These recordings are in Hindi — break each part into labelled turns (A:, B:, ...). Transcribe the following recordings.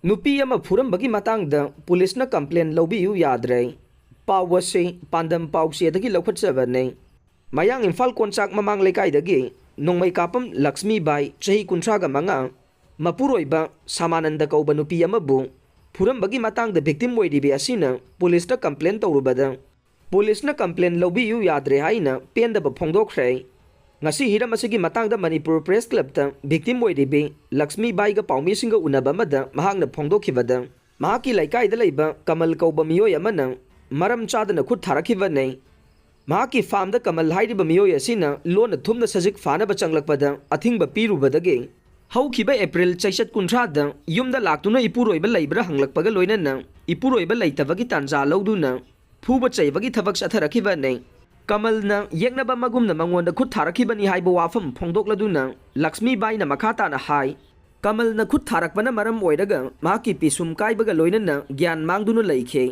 A: नुपी अमा फुरंबगी मतांगदा पुलिसना कंप्लेन लौबियु याद्रे पावसे पांदम पाउसेदगी लौखटजबने मयांग इम्फाल कोनचाक ममांग लेकाइदगी नोंमै कापम लक्ष्मी बाई चही कुंथ्रागा मंगा मपुरोइबा सामानंद कौबा नुपी अमाबु फुरंबगी मतांगदा विक्टिम ओइरिबे असिना पुलिसना कंप्लेन तौरुबदा पुलिसना कंप्लेन लौबियु याद्रे हाइना पेंदब फोंदोखरे ngasi hiram asigi matangda manipur press club ta victim oiribe lakshmi bai ga paumi singa unaba mada mahakna phongdokhibada mahaki laikai da leiba kamal kauba miyoi amana maram chadana khut tharakiba nei mahaki farm da kamal hairiba miyoi asina lona thumna sajik fana ba changlakpada athingba pirubadage haukiba april chaisat kunthra da yumda laktuna ipuroiba leibra hanglakpaga loinana ipuroiba leitabagi tanja loduna phuba chaibagi thabak satharakiba nei कमलना येकनबा मगुमना मंगोंदा खुद थारखिबनी हाइबो वाफम फोंदोक्लदुना लक्ष्मी बाईना मखाताना हाई कमलना खुद थारकबना मरम ओइरगा माकी पिसुम काइबगा लोइनना ज्ञान मांगदुना लैखे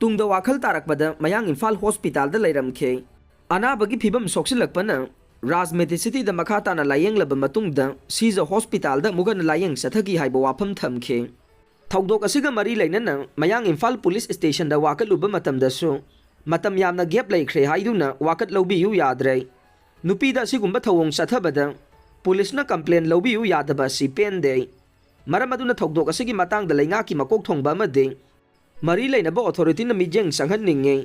A: तुंगदा वाखल तारकबदा मयांग इम्फाल हॉस्पिटल दा लैरमखे अनाबगी फिबम सोक्सिलकपना राजमेति सिटी दा मखाताना लायेंगलब मतुंगदा सीजा हॉस्पिटल दा मुगन लायेंग सथगी हाइबो वाफम थमखे थौदोक असिगा मरी लैनना मयांग इम्फाल पुलिस स्टेशन दा वाकलुबा मतमदसु मतम यामना गेप लेख्रे हाइदुना वाकत लौबियु याद्रे नुपीदा सिगुंबा थवोंग सथबदा पुलिसना कंप्लेन लौबियु यादबा सि पेंदे मरम अदुना थौदोक असिगी मतांगदा लैंगाकी मकोक थोंगबा अमदे मरी लैनबा अथॉरिटीना मिजेंग संहन्निंगे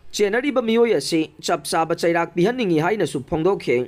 A: चेनरीबा मियोय असि चपचाबा चैराक पिहन्निंगी हाइनसु फोंदोखे